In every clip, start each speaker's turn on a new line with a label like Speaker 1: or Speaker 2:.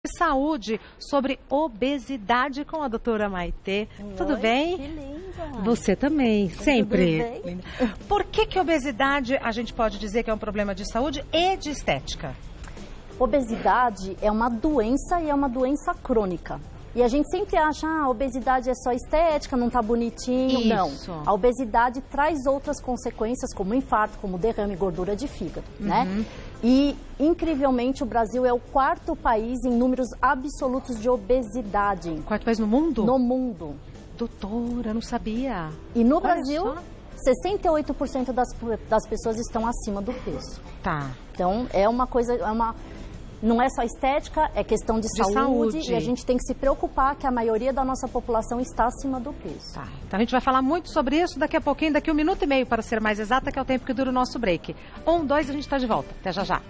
Speaker 1: Saúde sobre obesidade com a doutora Maitê. Tudo bem?
Speaker 2: Que linda.
Speaker 1: Você também, sempre.
Speaker 2: Tudo bem?
Speaker 1: Por que obesidade a gente pode dizer que é um problema de saúde e de estética?
Speaker 2: Obesidade é uma doença e é uma doença crônica. E a gente sempre acha, a obesidade é só estética, não tá bonitinho.
Speaker 1: Isso.
Speaker 2: Não. A obesidade traz outras consequências, como infarto, como derrame e gordura de fígado, né? E, incrivelmente, o Brasil é o quarto país em números absolutos de obesidade.
Speaker 1: Quarto país no mundo?
Speaker 2: No mundo.
Speaker 1: Doutora, não sabia.
Speaker 2: E no
Speaker 1: Olha
Speaker 2: Brasil,
Speaker 1: só.
Speaker 2: 68% das pessoas estão acima do peso.
Speaker 1: Tá.
Speaker 2: Então, é uma coisa, não é só estética, é questão de saúde. E a gente tem que se preocupar que a maioria da nossa população está acima do peso.
Speaker 1: Tá. Então a gente vai falar muito sobre isso daqui a pouquinho, daqui 1 minuto e meio para ser mais exata, que é o tempo que dura o nosso break. 1, 2, a gente está de volta. Até já já.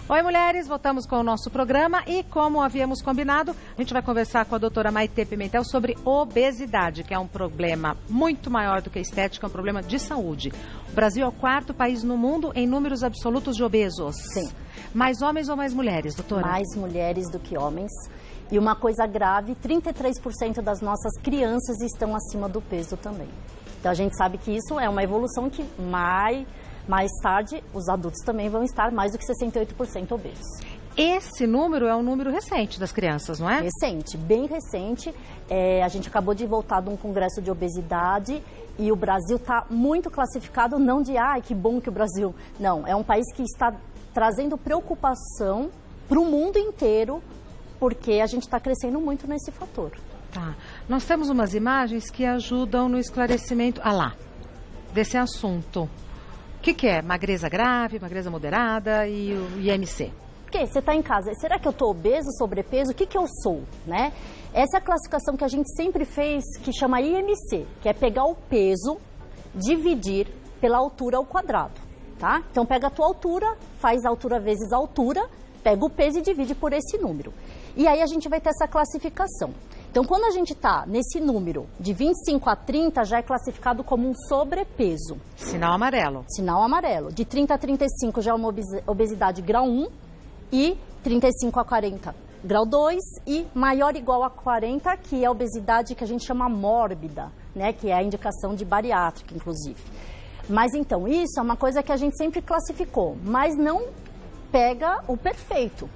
Speaker 1: Oi, mulheres, voltamos com o nosso programa e, como havíamos combinado, a gente vai conversar com a doutora Maitê Pimentel sobre obesidade, que é um problema muito maior do que a estética, é um problema de saúde. O Brasil é o quarto país no mundo em números absolutos de obesos.
Speaker 2: Sim.
Speaker 1: Mais homens ou mais mulheres, doutora?
Speaker 2: Mais mulheres do que homens. E uma coisa grave, 33% das nossas crianças estão acima do peso também. Então a gente sabe que isso é uma evolução que mais tarde os adultos também vão estar mais do que 68% obesos.
Speaker 1: Esse número é um número recente das crianças, não é?
Speaker 2: Recente, bem recente. A gente acabou de voltar de um congresso de obesidade e o Brasil está muito classificado, não de, que bom que o Brasil... Não, é um país que está trazendo preocupação para o mundo inteiro, porque a gente está crescendo muito nesse fator.
Speaker 1: Tá. Nós temos umas imagens que ajudam no esclarecimento, desse assunto. O que é? Magreza grave, magreza moderada e o IMC?
Speaker 2: Porque você está em casa, será que eu estou obeso, sobrepeso? O que eu sou, né? Essa é a classificação que a gente sempre fez, que chama IMC, que é pegar o peso, dividir pela altura ao quadrado, tá? Então pega a tua altura, faz a altura vezes a altura, pega o peso e divide por esse número. E aí a gente vai ter essa classificação. Então quando a gente está nesse número de 25 a 30, já é classificado como um sobrepeso.
Speaker 1: Sinal amarelo.
Speaker 2: Sinal amarelo. De 30 a 35 já é uma obesidade grau 1 e 35 a 40 grau 2 e maior ou igual a 40, que é a obesidade que a gente chama mórbida, né? Que é a indicação de bariátrica, inclusive. Mas então, isso é uma coisa que a gente sempre classificou, mas não pega o perfeito.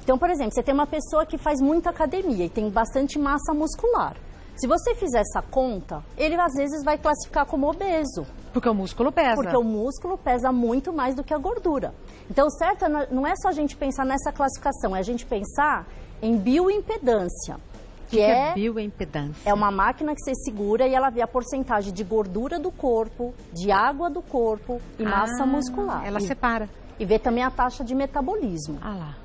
Speaker 2: Então, por exemplo, você tem uma pessoa que faz muita academia e tem bastante massa muscular. Se você fizer essa conta, ele às vezes vai classificar como obeso.
Speaker 1: Porque o músculo pesa.
Speaker 2: Porque o músculo pesa muito mais do que a gordura. Então, o certo não é só a gente pensar nessa classificação, é a gente pensar em bioimpedância.
Speaker 1: O que é bioimpedância?
Speaker 2: É uma máquina que você segura e ela vê a porcentagem de gordura do corpo, de água do corpo e massa muscular.
Speaker 1: Ela separa.
Speaker 2: E vê também a taxa de metabolismo.
Speaker 1: Lá.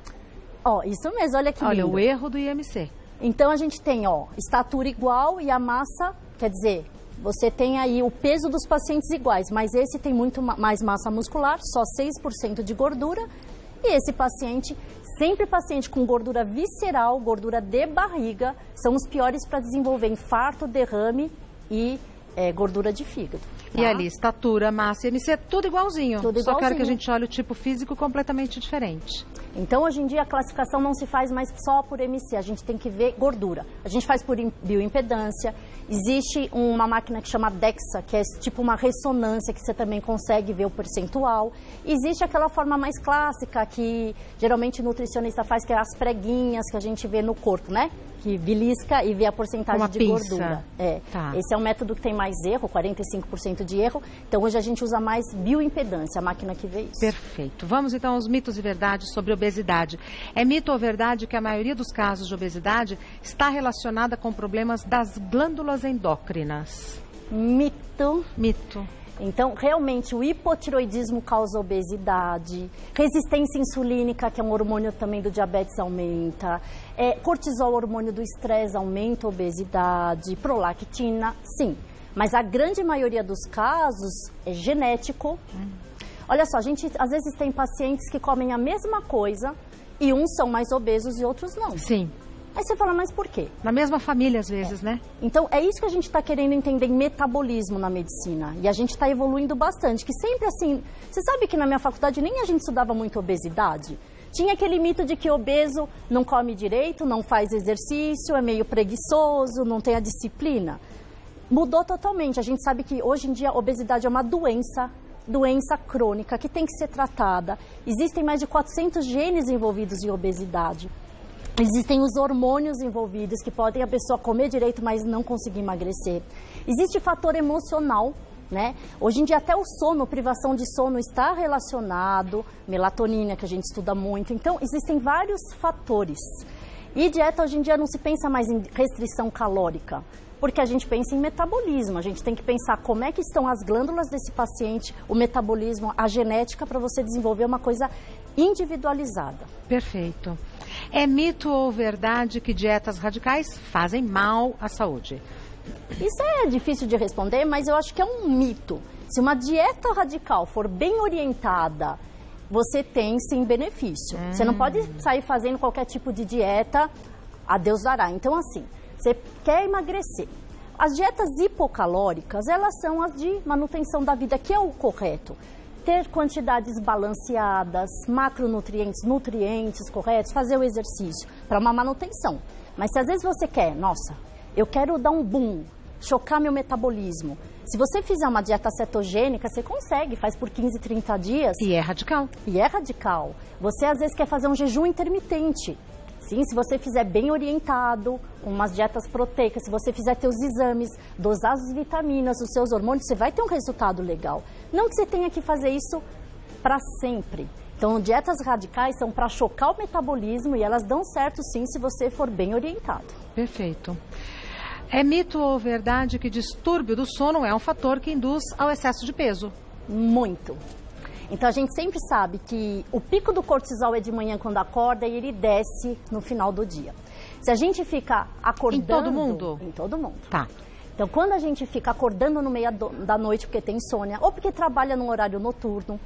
Speaker 2: Isso mesmo, olha que lindo.
Speaker 1: Olha, o erro do IMC.
Speaker 2: Então, a gente tem, estatura igual e a massa, quer dizer, você tem aí o peso dos pacientes iguais, mas esse tem muito mais massa muscular, só 6% de gordura. E esse paciente, sempre paciente com gordura visceral, gordura de barriga, são os piores para desenvolver infarto, derrame e gordura de fígado. Tá?
Speaker 1: E ali, estatura, massa e IMC, tudo igualzinho.
Speaker 2: Tudo
Speaker 1: Só
Speaker 2: igualzinho.
Speaker 1: quero que a gente olhe o tipo físico completamente diferente.
Speaker 2: Então, hoje em dia, a classificação não se faz mais só por IMC, a gente tem que ver gordura. A gente faz por bioimpedância, existe uma máquina que chama DEXA, que é tipo uma ressonância, que você também consegue ver o percentual. Existe aquela forma mais clássica, que geralmente o nutricionista faz, que é as preguinhas que a gente vê no corpo, né? Que belisca e vê a porcentagem de gordura.
Speaker 1: Tá.
Speaker 2: Esse é um método que tem mais erro, 45% de erro. Então, hoje a gente usa mais bioimpedância, a máquina que vê isso.
Speaker 1: Perfeito. Vamos então aos mitos e verdades sobre obesidade. É mito ou verdade que a maioria dos casos de obesidade está relacionada com problemas das glândulas endócrinas?
Speaker 2: Mito.
Speaker 1: Mito.
Speaker 2: Então, realmente, o hipotiroidismo causa obesidade, resistência insulínica, que é um hormônio também do diabetes, aumenta, cortisol, hormônio do estresse, aumenta a obesidade, prolactina, sim. Mas a grande maioria dos casos é genético. Olha só, a gente às vezes tem pacientes que comem a mesma coisa e uns são mais obesos e outros não.
Speaker 1: Sim.
Speaker 2: Aí você fala, mas por quê?
Speaker 1: Na mesma família, às vezes, né?
Speaker 2: Então, é isso que a gente está querendo entender em metabolismo na medicina. E a gente está evoluindo bastante, que sempre assim... Você sabe que na minha faculdade nem a gente estudava muito obesidade? Tinha aquele mito de que obeso não come direito, não faz exercício, é meio preguiçoso, não tem a disciplina. Mudou totalmente. A gente sabe que hoje em dia a obesidade é uma doença crônica que tem que ser tratada. Existem mais de 400 genes envolvidos em obesidade. Existem os hormônios envolvidos que podem a pessoa comer direito, mas não conseguir emagrecer. Existe fator emocional, né? Hoje em dia até o sono, privação de sono está relacionado, melatonina que a gente estuda muito. Então existem vários fatores. E dieta hoje em dia não se pensa mais em restrição calórica, porque a gente pensa em metabolismo. A gente tem que pensar como é que estão as glândulas desse paciente, o metabolismo, a genética, para você desenvolver uma coisa individualizada.
Speaker 1: Perfeito. É mito ou verdade que dietas radicais fazem mal à saúde?
Speaker 2: Isso é difícil de responder, mas eu acho que é um mito. Se uma dieta radical for bem orientada, você tem sim benefício. Você não pode sair fazendo qualquer tipo de dieta, a Deus dará. Então assim, você quer emagrecer. As dietas hipocalóricas, elas são as de manutenção da vida, que é o correto. Ter quantidades balanceadas, macronutrientes, nutrientes corretos, fazer o exercício para uma manutenção. Mas se às vezes você quer, nossa, eu quero dar um boom, chocar meu metabolismo. Se você fizer uma dieta cetogênica, você consegue, faz por 15, 30 dias.
Speaker 1: E é radical.
Speaker 2: E é radical. Você às vezes quer fazer um jejum intermitente. Sim, se você fizer bem orientado, com umas dietas proteicas, se você fizer teus exames, dosar as vitaminas, os seus hormônios, você vai ter um resultado legal. Não que você tenha que fazer isso para sempre. Então, dietas radicais são para chocar o metabolismo e elas dão certo sim se você for bem orientado.
Speaker 1: Perfeito. É mito ou verdade que distúrbio do sono é um fator que induz ao excesso de peso?
Speaker 2: Muito. Então a gente sempre sabe que o pico do cortisol é de manhã quando acorda e ele desce no final do dia. Se a gente fica acordando...
Speaker 1: Em todo mundo?
Speaker 2: Em todo mundo.
Speaker 1: Tá.
Speaker 2: Então quando a gente fica acordando no meio da noite porque tem insônia ou porque trabalha num horário noturno,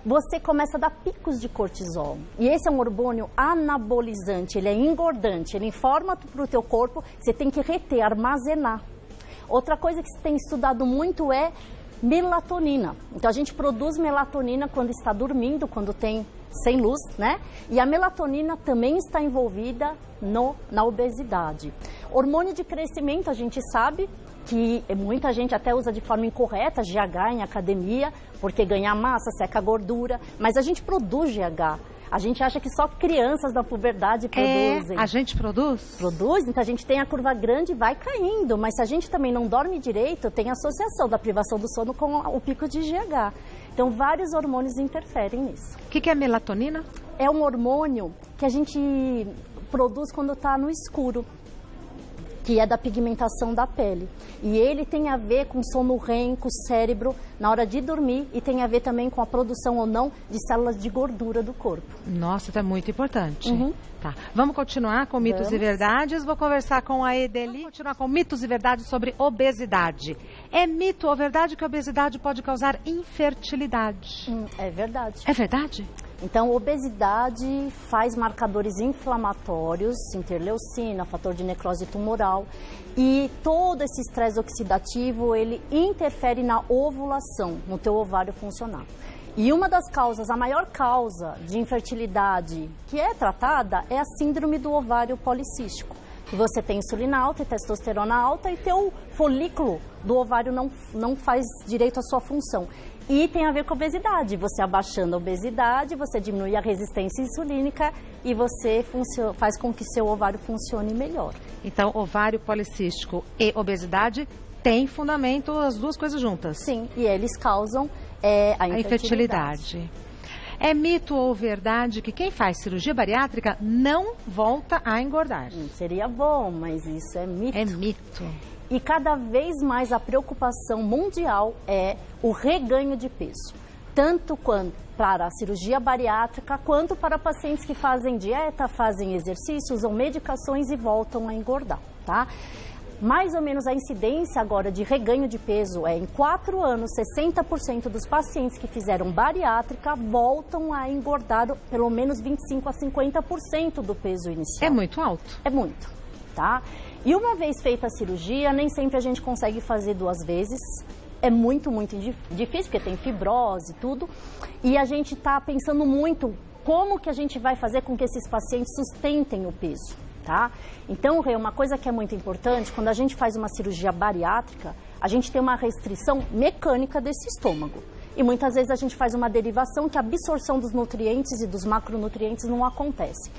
Speaker 2: você começa a dar picos de cortisol. E esse é um hormônio anabolizante, ele é engordante, ele informa para o teu corpo, você tem que reter, armazenar. Outra coisa que se tem estudado muito é melatonina. Então a gente produz melatonina quando está dormindo, quando tem sem luz, né? E a melatonina também está envolvida na obesidade. Hormônio de crescimento, a gente sabe que muita gente até usa de forma incorreta, GH em academia, porque ganha massa, seca gordura, mas a gente produz GH. A gente acha que só crianças da puberdade produzem.
Speaker 1: A gente produz?
Speaker 2: Produz, então a gente tem a curva grande e vai caindo, mas se a gente também não dorme direito, tem associação da privação do sono com o pico de GH. Então vários hormônios interferem nisso.
Speaker 1: O que é melatonina?
Speaker 2: É um hormônio que a gente produz quando está no escuro, que é da pigmentação da pele. E ele tem a ver com sono REM, com o cérebro, na hora de dormir, e tem a ver também com a produção ou não de células de gordura do corpo.
Speaker 1: Nossa, isso é muito importante. Tá. Vamos continuar com mitos e verdades. Vou conversar com a Edeli. Vamos continuar com mitos e verdades sobre obesidade. É mito ou verdade que a obesidade pode causar infertilidade?
Speaker 2: É verdade.
Speaker 1: É verdade?
Speaker 2: Então, obesidade faz marcadores inflamatórios, interleucina, fator de necrose tumoral, e todo esse estresse oxidativo, ele interfere na ovulação, no teu ovário funcionar. E uma das causas, a maior causa de infertilidade que é tratada é a síndrome do ovário policístico. Que você tem insulina alta e testosterona alta e teu folículo do ovário não faz direito à sua função. E tem a ver com a obesidade. Você abaixando a obesidade, você diminui a resistência insulínica e você faz com que seu ovário funcione melhor.
Speaker 1: Então, ovário policístico e obesidade tem fundamento as duas coisas juntas?
Speaker 2: Sim, e eles causam a infertilidade.
Speaker 1: É mito ou verdade que quem faz cirurgia bariátrica não volta a engordar?
Speaker 2: Seria bom, mas isso é mito.
Speaker 1: É mito.
Speaker 2: E cada vez mais a preocupação mundial é o reganho de peso. Tanto para a cirurgia bariátrica, quanto para pacientes que fazem dieta, fazem exercício, usam medicações e voltam a engordar, tá? Mais ou menos a incidência agora de reganho de peso é em 4 anos, 60% dos pacientes que fizeram bariátrica voltam a engordar pelo menos 25% a 50% do peso inicial.
Speaker 1: É muito alto?
Speaker 2: É muito, tá? E uma vez feita a cirurgia, nem sempre a gente consegue fazer 2 vezes. É muito, muito difícil, porque tem fibrose e tudo. E a gente está pensando muito como que a gente vai fazer com que esses pacientes sustentem o peso, tá? Então, Rê, uma coisa que é muito importante, quando a gente faz uma cirurgia bariátrica, a gente tem uma restrição mecânica desse estômago. E muitas vezes a gente faz uma derivação que a absorção dos nutrientes e dos macronutrientes não acontece.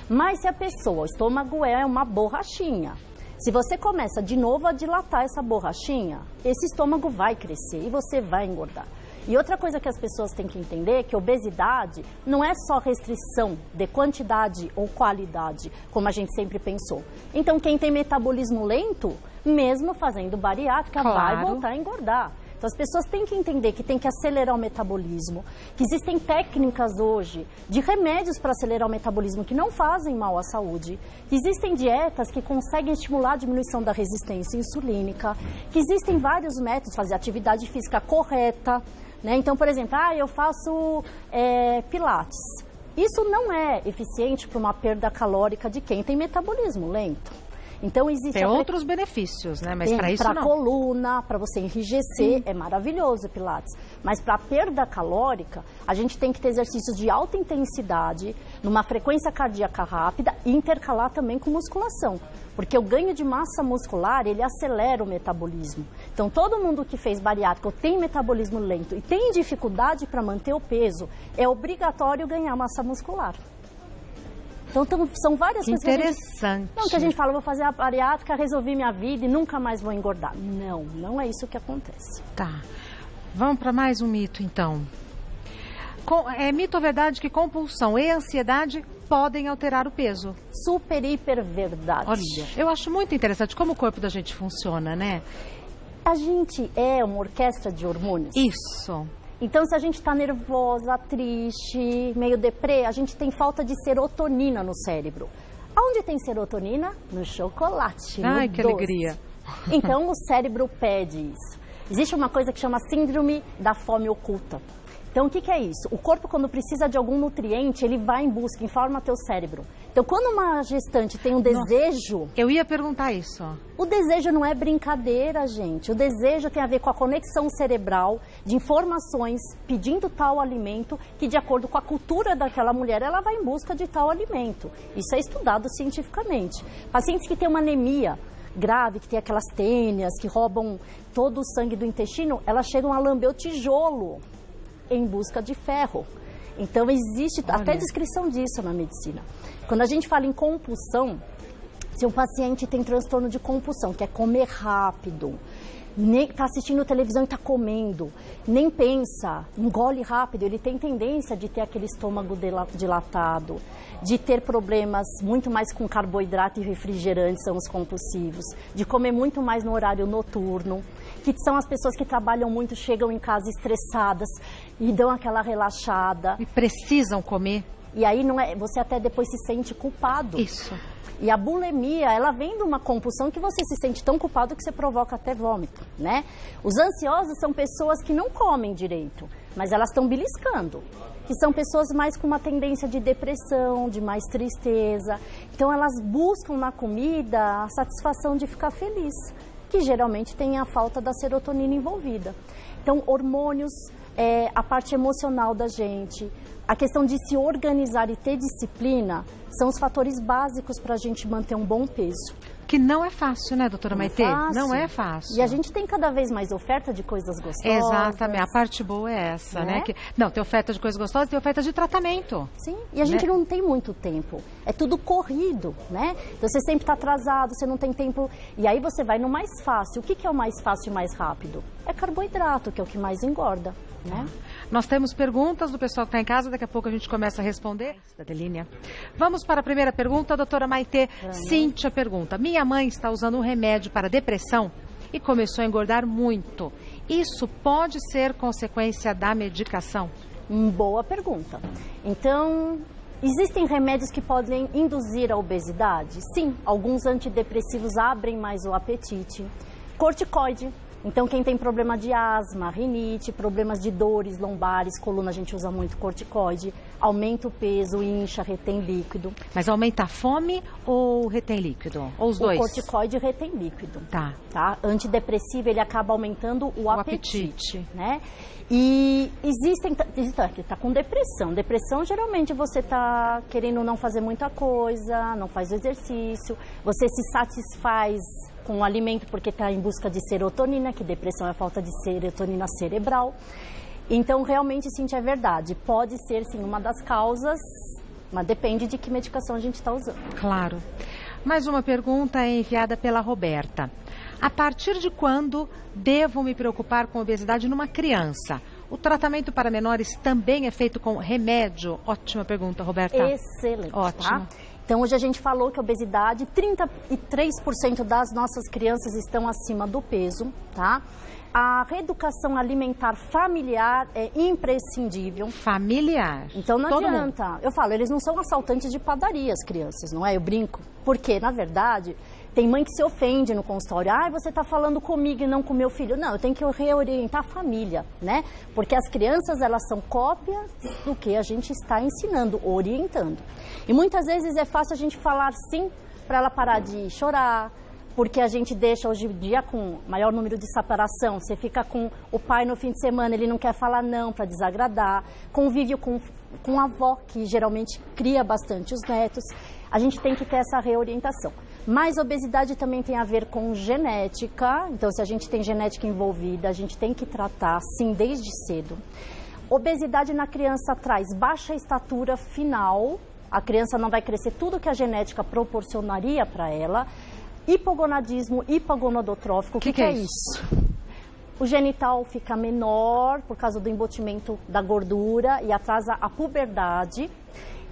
Speaker 2: Mas se a pessoa, o estômago é uma borrachinha, se você começa de novo a dilatar essa borrachinha, esse estômago vai crescer e você vai engordar. E outra coisa que as pessoas têm que entender é que obesidade não é só restrição de quantidade ou qualidade, como a gente sempre pensou. Então, quem tem metabolismo lento, mesmo fazendo bariátrica, vai voltar a engordar. Então, as pessoas têm que entender que tem que acelerar o metabolismo, que existem técnicas hoje de remédios para acelerar o metabolismo que não fazem mal à saúde, que existem dietas que conseguem estimular a diminuição da resistência insulínica, que existem vários métodos de fazer atividade física correta, né? Então, por exemplo, eu faço pilates. Isso não é eficiente para uma perda calórica de quem tem metabolismo lento. Então, existe
Speaker 1: outros benefícios, né? Mas para isso não.
Speaker 2: Para a coluna, para você enrijecer, é maravilhoso o Pilates. Mas para a perda calórica, a gente tem que ter exercícios de alta intensidade, numa frequência cardíaca rápida e intercalar também com musculação. Porque o ganho de massa muscular, ele acelera o metabolismo. Então, todo mundo que fez bariátrica ou tem metabolismo lento e tem dificuldade para manter o peso, é obrigatório ganhar massa muscular. Então, são várias coisas
Speaker 1: interessante.
Speaker 2: Que a gente fala, vou fazer a bariátrica, resolvi minha vida e nunca mais vou engordar. Não, não é isso que acontece.
Speaker 1: Tá. Vamos para mais um mito, então. É mito ou verdade que compulsão e ansiedade podem alterar o peso?
Speaker 2: Super, hiper verdade.
Speaker 1: Olha, eu acho muito interessante como o corpo da gente funciona, né?
Speaker 2: A gente é uma orquestra de hormônios.
Speaker 1: Isso.
Speaker 2: Então, se a gente está nervosa, triste, meio deprê, a gente tem falta de serotonina no cérebro. Aonde tem serotonina? No chocolate, no
Speaker 1: Ai, que
Speaker 2: doce.
Speaker 1: alegria.
Speaker 2: Então, o cérebro pede isso. Existe uma coisa que chama síndrome da fome oculta. Então, o que é isso? O corpo, quando precisa de algum nutriente, ele vai em busca, informa teu cérebro. Então, quando uma gestante tem um desejo...
Speaker 1: Eu ia perguntar isso.
Speaker 2: O desejo não é brincadeira, gente. O desejo tem a ver com a conexão cerebral de informações pedindo tal alimento que, de acordo com a cultura daquela mulher, ela vai em busca de tal alimento. Isso é estudado cientificamente. Pacientes que têm uma anemia grave, que tem aquelas tênias, que roubam todo o sangue do intestino, elas chegam a lamber o tijolo em busca de ferro. Então, existe até descrição disso na medicina. Quando a gente fala em compulsão, se um paciente tem transtorno de compulsão, que é comer rápido, está assistindo televisão e está comendo, nem pensa, engole rápido, ele tem tendência de ter aquele estômago dilatado, de ter problemas muito mais com carboidrato e refrigerante, são os compulsivos, de comer muito mais no horário noturno, que são as pessoas que trabalham muito, chegam em casa estressadas e dão aquela relaxada.
Speaker 1: E precisam comer.
Speaker 2: E aí você até depois se sente culpado.
Speaker 1: Isso.
Speaker 2: E a bulimia, ela vem de uma compulsão que você se sente tão culpado que você provoca até vômito, né? Os ansiosos são pessoas que não comem direito, mas elas estão beliscando. Que são pessoas mais com uma tendência de depressão, de mais tristeza. Então, elas buscam na comida a satisfação de ficar feliz, que geralmente tem a falta da serotonina envolvida. Então, hormônios, a parte emocional da gente, a questão de se organizar e ter disciplina são os fatores básicos para a gente manter um bom peso.
Speaker 1: Que não é fácil, né, doutora Maitê?
Speaker 2: Não
Speaker 1: é fácil.
Speaker 2: E a gente tem cada vez mais oferta de coisas gostosas.
Speaker 1: Exatamente, a parte boa é essa, né? Não, tem oferta de coisas gostosas e tem oferta de tratamento.
Speaker 2: Sim, e a gente não tem muito tempo. É tudo corrido, né? Então você sempre está atrasado, você não tem tempo. E aí você vai no mais fácil. O que é o mais fácil e mais rápido? É carboidrato, que é o que mais engorda, né?
Speaker 1: Nós temos perguntas do pessoal que está em casa, daqui a pouco a gente começa a responder. Da Delínia. Vamos para a primeira pergunta, doutora Maitê. Cíntia pergunta: minha mãe está usando um remédio para depressão e começou a engordar muito. Isso pode ser consequência da medicação?
Speaker 2: Boa pergunta. Então, existem remédios que podem induzir a obesidade? Sim, alguns antidepressivos abrem mais o apetite. Corticoide Então, quem tem problema de asma, rinite, problemas de dores lombares, coluna, a gente usa muito corticoide, aumenta o peso, incha, retém líquido.
Speaker 1: Mas aumenta a fome ou retém líquido? Ou os dois?
Speaker 2: O corticoide retém líquido.
Speaker 1: Tá.
Speaker 2: Antidepressivo, ele acaba aumentando o apetite, né? E tá com depressão. Depressão, geralmente, você tá querendo não fazer muita coisa, não faz exercício, você se satisfaz com o alimento porque está em busca de serotonina, que depressão é falta de serotonina cerebral. Então, realmente, sim, é verdade. Pode ser, sim, uma das causas, mas depende de que medicação a gente está usando.
Speaker 1: Claro. Mais uma pergunta é enviada pela Roberta. A partir de quando devo me preocupar com obesidade numa criança? O tratamento para menores também é feito com remédio? Ótima pergunta, Roberta.
Speaker 2: Excelente.
Speaker 1: Ótimo.
Speaker 2: Tá? Então, hoje a gente falou que a obesidade, 33% das nossas crianças estão acima do peso, tá? A reeducação alimentar familiar é imprescindível.
Speaker 1: Familiar.
Speaker 2: Então, não
Speaker 1: Todo
Speaker 2: adianta.
Speaker 1: mundo.
Speaker 2: Eu falo, eles não são assaltantes de padaria, as crianças, não é? Eu brinco. Porque, na verdade, tem mãe que se ofende no consultório. Ah, você está falando comigo e não com meu filho. Não, eu tenho que reorientar a família, né? Porque as crianças, elas são cópias do que a gente está ensinando, orientando. E muitas vezes é fácil a gente falar sim para ela parar de chorar, porque a gente deixa hoje em dia com maior número de separação. Você fica com o pai no fim de semana, ele não quer falar não para desagradar. Convívio com a avó, que geralmente cria bastante os netos. A gente tem que ter essa reorientação. Mas obesidade também tem a ver com genética. Então, se a gente tem genética envolvida, a gente tem que tratar, sim, desde cedo. Obesidade na criança traz baixa estatura final. A criança não vai crescer tudo que a genética proporcionaria para ela. Hipogonadismo hipogonadotrófico. O que é isso? O genital fica menor por causa do embutimento da gordura e atrasa a puberdade.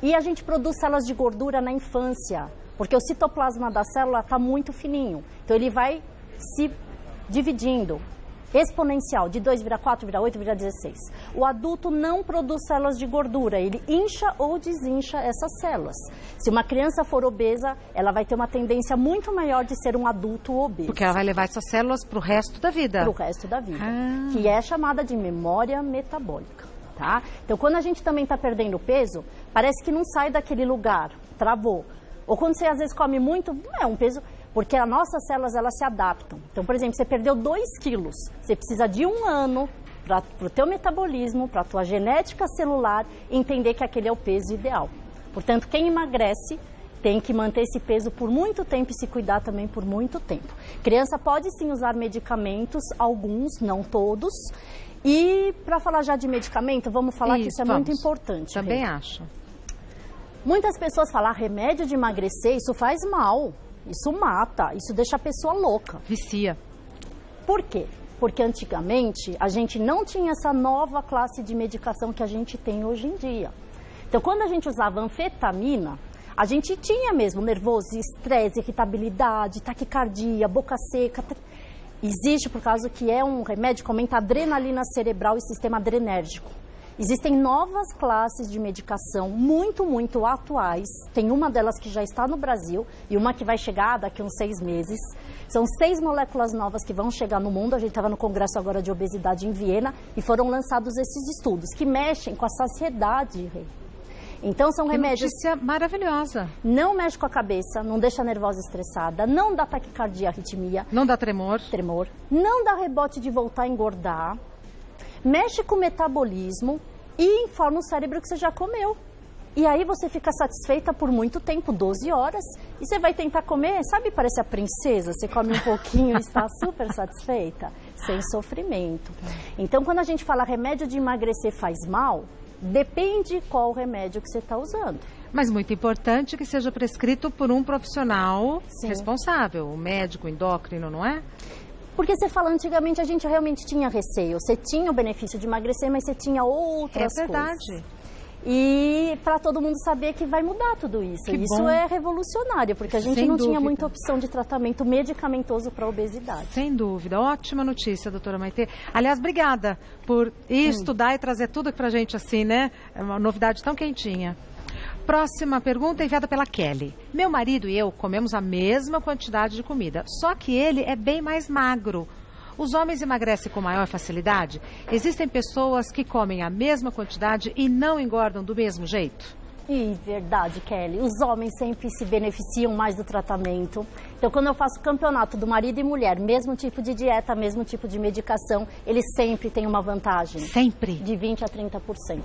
Speaker 2: E a gente produz células de gordura na infância, porque o citoplasma da célula está muito fininho. Então, ele vai se dividindo. Exponencial, de 2 vira 4, vira 8, vira 16. O adulto não produz células de gordura, ele incha ou desincha essas células. Se uma criança for obesa, ela vai ter uma tendência muito maior de ser um adulto obeso.
Speaker 1: Porque ela vai levar essas células para o resto da vida.
Speaker 2: Para o resto da vida, que é chamada de memória metabólica. Tá? Então, quando a gente também está perdendo peso, parece que não sai daquele lugar, travou. Ou quando você às vezes come muito, não é um peso... Porque as nossas células, elas se adaptam. Então, por exemplo, você perdeu 2 quilos. Você precisa de 1 ano para o teu metabolismo, para a tua genética celular, entender que aquele é o peso ideal. Portanto, quem emagrece tem que manter esse peso por muito tempo e se cuidar também por muito tempo. Criança pode sim usar medicamentos, alguns, não todos. E para falar já de medicamento, vamos falar que isso é muito importante.
Speaker 1: Também acho.
Speaker 2: Muitas pessoas falam, remédio de emagrecer, isso faz mal. Isso mata, isso deixa a pessoa louca.
Speaker 1: Vicia.
Speaker 2: Por quê? Porque antigamente a gente não tinha essa nova classe de medicação que a gente tem hoje em dia. Então, quando a gente usava anfetamina, a gente tinha mesmo nervoso, estresse, irritabilidade, taquicardia, boca seca. Existe por causa que é um remédio que aumenta a adrenalina cerebral e sistema adrenérgico. Existem novas classes de medicação muito atuais. Tem uma delas que já está no Brasil e uma que vai chegar daqui a uns 6 meses. São 6 moléculas novas que vão chegar no mundo. A gente estava no congresso agora de obesidade em Viena e foram lançados esses estudos que mexem com a saciedade. Então são remédios...
Speaker 1: Notícia maravilhosa.
Speaker 2: Não mexe com a cabeça, não deixa nervosa estressada, não dá taquicardia, arritmia.
Speaker 1: Não dá tremor.
Speaker 2: Não dá rebote de voltar a engordar. Mexe com o metabolismo e informa o cérebro que você já comeu. E aí você fica satisfeita por muito tempo, 12 horas, e você vai tentar comer, sabe, parece a princesa, você come um pouquinho e está super satisfeita, sem sofrimento. Então, quando a gente fala remédio de emagrecer faz mal, depende qual remédio que você está usando.
Speaker 1: Mas muito importante que seja prescrito por um profissional
Speaker 2: Sim.
Speaker 1: responsável, o médico, endócrino, não é?
Speaker 2: Porque você fala, antigamente a gente realmente tinha receio. Você tinha o benefício de emagrecer, mas você tinha outras coisas.
Speaker 1: É verdade.
Speaker 2: E para todo mundo saber que vai mudar tudo isso.
Speaker 1: Que
Speaker 2: isso
Speaker 1: bom.
Speaker 2: é revolucionário, porque a gente
Speaker 1: Sem
Speaker 2: não
Speaker 1: dúvida.
Speaker 2: tinha muita opção de tratamento medicamentoso para a obesidade.
Speaker 1: Sem dúvida. Ótima notícia, doutora Maitê. Aliás, obrigada por estudar e trazer tudo pra gente assim, né? É uma novidade tão quentinha. Próxima pergunta enviada pela Kelly. Meu marido e eu comemos a mesma quantidade de comida, só que ele é bem mais magro. Os homens emagrecem com maior facilidade? Existem pessoas que comem a mesma quantidade e não engordam do mesmo jeito?
Speaker 2: Verdade, Kelly. Os homens sempre se beneficiam mais do tratamento. Então, quando eu faço campeonato do marido e mulher, mesmo tipo de dieta, mesmo tipo de medicação, eles sempre têm uma vantagem.
Speaker 1: Sempre?
Speaker 2: De 20% a 30%.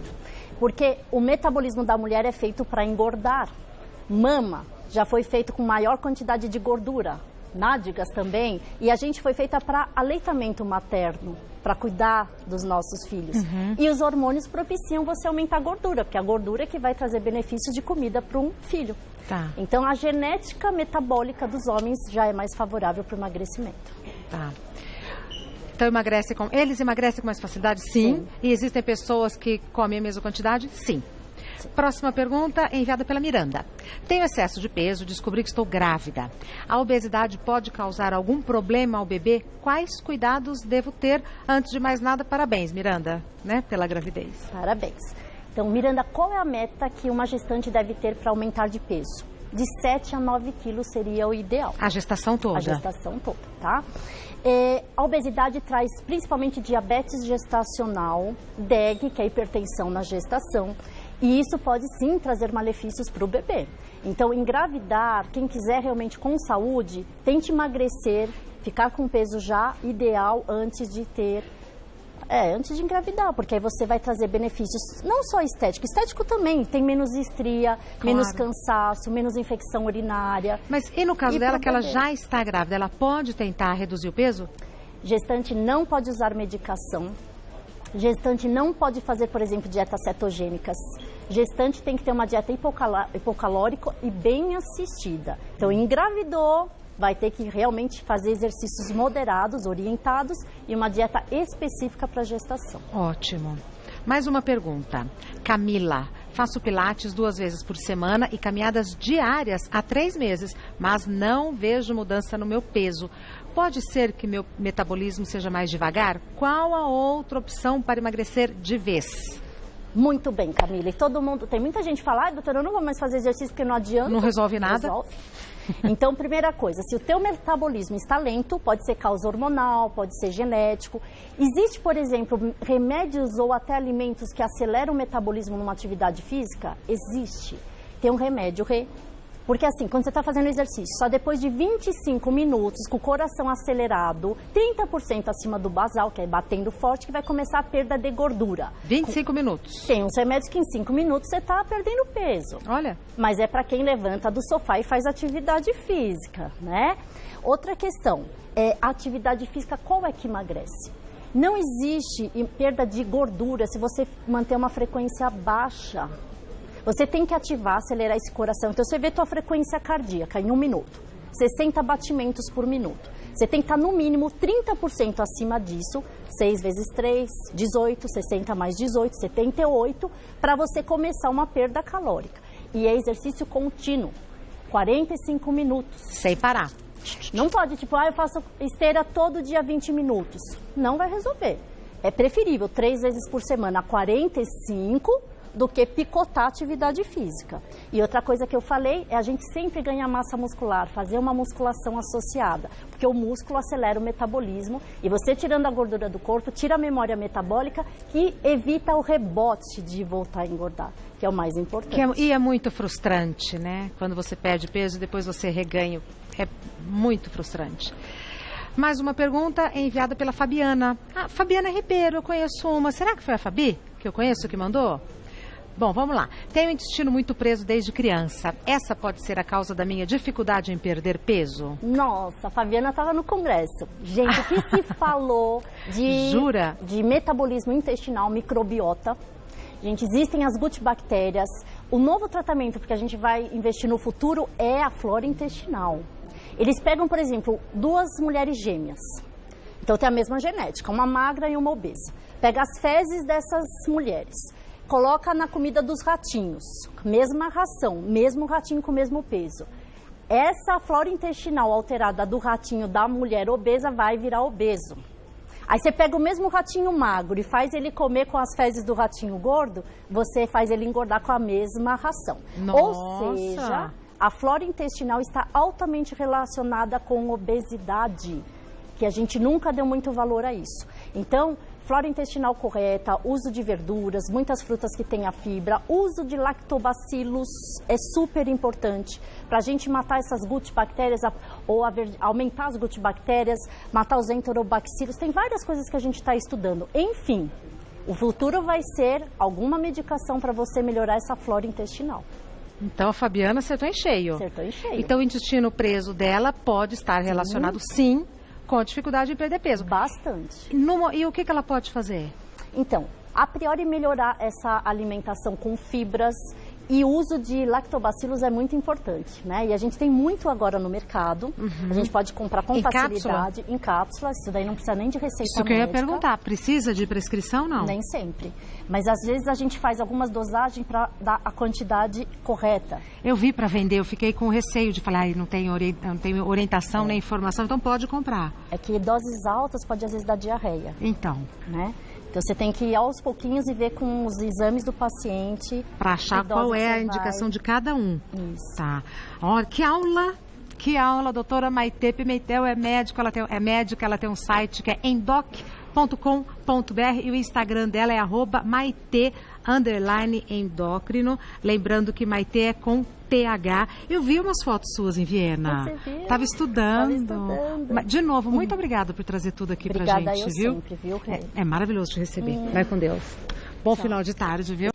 Speaker 2: Porque o metabolismo da mulher é feito para engordar. Mama já foi feito com maior quantidade de gordura. Nádegas também. E a gente foi feita para aleitamento materno, para cuidar dos nossos filhos. E os hormônios propiciam você aumentar a gordura, porque a gordura é que vai trazer benefícios de comida para um filho.
Speaker 1: Tá.
Speaker 2: Então, a genética metabólica dos homens já é mais favorável para o emagrecimento.
Speaker 1: Tá. Então, eles emagrecem com mais facilidade? Sim. E existem pessoas que comem a mesma quantidade? Sim. Próxima pergunta, enviada pela Miranda. Tenho excesso de peso, descobri que estou grávida. A obesidade pode causar algum problema ao bebê? Quais cuidados devo ter? Antes de mais nada, parabéns, Miranda, né, pela gravidez.
Speaker 2: Parabéns. Então, Miranda, qual é a meta que uma gestante deve ter para aumentar de peso? De 7 a 9 quilos seria o ideal.
Speaker 1: A gestação toda?
Speaker 2: A gestação toda, tá? A obesidade traz principalmente diabetes gestacional, DEG, que é hipertensão na gestação. E isso pode sim trazer malefícios para o bebê. Então, engravidar, quem quiser realmente com saúde, tente emagrecer, ficar com peso já ideal antes de engravidar, porque aí você vai trazer benefícios, não só estético, estético também, tem menos estria, menos cansaço, menos infecção urinária.
Speaker 1: Mas e no caso dela, que ela já está grávida, ela pode tentar reduzir o peso?
Speaker 2: Gestante não pode usar medicação. Gestante não pode fazer, por exemplo, dietas cetogênicas. Gestante tem que ter uma dieta hipocalórica e bem assistida. Então, engravidou, vai ter que realmente fazer exercícios moderados, orientados e uma dieta específica para gestação.
Speaker 1: Ótimo. Mais uma pergunta. Camila, faço pilates 2 vezes por semana e caminhadas diárias há 3 meses, mas não vejo mudança no meu peso. Pode ser que meu metabolismo seja mais devagar? Qual a outra opção para emagrecer de vez?
Speaker 2: Muito bem, Camila. E todo mundo, tem muita gente que fala, doutora, eu não vou mais fazer exercício porque não adianta.
Speaker 1: Não resolve nada?
Speaker 2: Resolve. Então, primeira coisa, se o teu metabolismo está lento, pode ser causa hormonal, pode ser genético. Existe, por exemplo, remédios ou até alimentos que aceleram o metabolismo numa atividade física? Existe. Tem um remédio, porque assim, quando você está fazendo exercício, só depois de 25 minutos, com o coração acelerado, 30% acima do basal, que é batendo forte, que vai começar a perda de gordura.
Speaker 1: 25 minutos?
Speaker 2: Tem uns remédios que em 5 minutos você está perdendo peso.
Speaker 1: Olha.
Speaker 2: Mas é para quem levanta do sofá e faz atividade física, né? Outra questão, a atividade física, qual é que emagrece? Não existe perda de gordura se você manter uma frequência baixa. Você tem que ativar, acelerar esse coração. Então, você vê tua frequência cardíaca em 1 minuto. 60 batimentos por minuto. Você tem que estar no mínimo 30% acima disso. 6 vezes 3, 18, 60 mais 18, 78, para você começar uma perda calórica. E é exercício contínuo, 45 minutos.
Speaker 1: Sem parar.
Speaker 2: Não pode, tipo, eu faço esteira todo dia 20 minutos. Não vai resolver. É preferível 3 vezes por semana, 45 do que picotar a atividade física. E outra coisa que eu falei é a gente sempre ganhar massa muscular, fazer uma musculação associada, porque o músculo acelera o metabolismo e você tirando a gordura do corpo, tira a memória metabólica e evita o rebote de voltar a engordar, que é o mais importante.
Speaker 1: E é muito frustrante, né? Quando você perde peso e depois você reganha, é muito frustrante. Mais uma pergunta enviada pela Fabiana. Fabiana Ribeiro, eu conheço uma. Será que foi a Fabi que eu conheço que mandou? Bom, vamos lá. Tenho o intestino muito preso desde criança. Essa pode ser a causa da minha dificuldade em perder peso?
Speaker 2: Nossa, a Fabiana estava no congresso. Gente, o que se falou
Speaker 1: Jura?
Speaker 2: de metabolismo intestinal, microbiota. Gente, existem as gut-bactérias. O novo tratamento que a gente vai investir no futuro é a flora intestinal. Eles pegam, por exemplo, 2 mulheres gêmeas. Então, tem a mesma genética, uma magra e uma obesa. Pega as fezes dessas mulheres. Coloca na comida dos ratinhos, mesma ração, mesmo ratinho com o mesmo peso. Essa flora intestinal alterada do ratinho da mulher obesa vai virar obeso. Aí você pega o mesmo ratinho magro e faz ele comer com as fezes do ratinho gordo, você faz ele engordar com a mesma ração.
Speaker 1: Nossa.
Speaker 2: Ou seja, a flora intestinal está altamente relacionada com obesidade. que a gente nunca deu muito valor a isso. Então, flora intestinal correta, uso de verduras, muitas frutas que têm a fibra, uso de lactobacilos é super importante para a gente matar essas gut-bactérias ou aumentar as gut-bactérias, matar os enterobacilos. Tem várias coisas que a gente está estudando. Enfim, o futuro vai ser alguma medicação para você melhorar essa flora intestinal.
Speaker 1: Então a Fabiana acertou em cheio.
Speaker 2: Acertou em cheio.
Speaker 1: Então o intestino preso dela pode estar relacionado, sim, com a dificuldade em perder peso.
Speaker 2: Bastante.
Speaker 1: E o que ela pode fazer?
Speaker 2: Então, a priori melhorar essa alimentação com fibras e o uso de lactobacilos é muito importante, né? E a gente tem muito agora no mercado. A gente pode comprar com facilidade em cápsulas. Isso daí não precisa nem de receita médica.
Speaker 1: Isso que eu ia perguntar. Precisa de prescrição, não?
Speaker 2: Nem sempre. Mas às vezes a gente faz algumas dosagens para dar a quantidade correta.
Speaker 1: Eu vi para vender, eu fiquei com receio de falar, não tem orientação nem informação, então pode comprar.
Speaker 2: É que doses altas pode às vezes dar diarreia.
Speaker 1: Então.
Speaker 2: Né? Então você tem que ir aos pouquinhos e ver com os exames do paciente.
Speaker 1: Para achar qual é a indicação de cada um.
Speaker 2: Isso.
Speaker 1: Tá. Olha, que aula! Que aula, doutora Maitê Pimentel é médica, ela tem um site que é endoc.com.br e o Instagram dela é @maite_endócrino. Lembrando que Maitê é com TH. Eu vi umas fotos suas em Viena.
Speaker 2: Você viu?
Speaker 1: Tava estudando. De novo, muito obrigada por trazer tudo aqui pra gente,
Speaker 2: Obrigada, eu
Speaker 1: viu?
Speaker 2: sempre, viu?
Speaker 1: É maravilhoso te receber. Vai com Deus. Bom final de tarde, viu?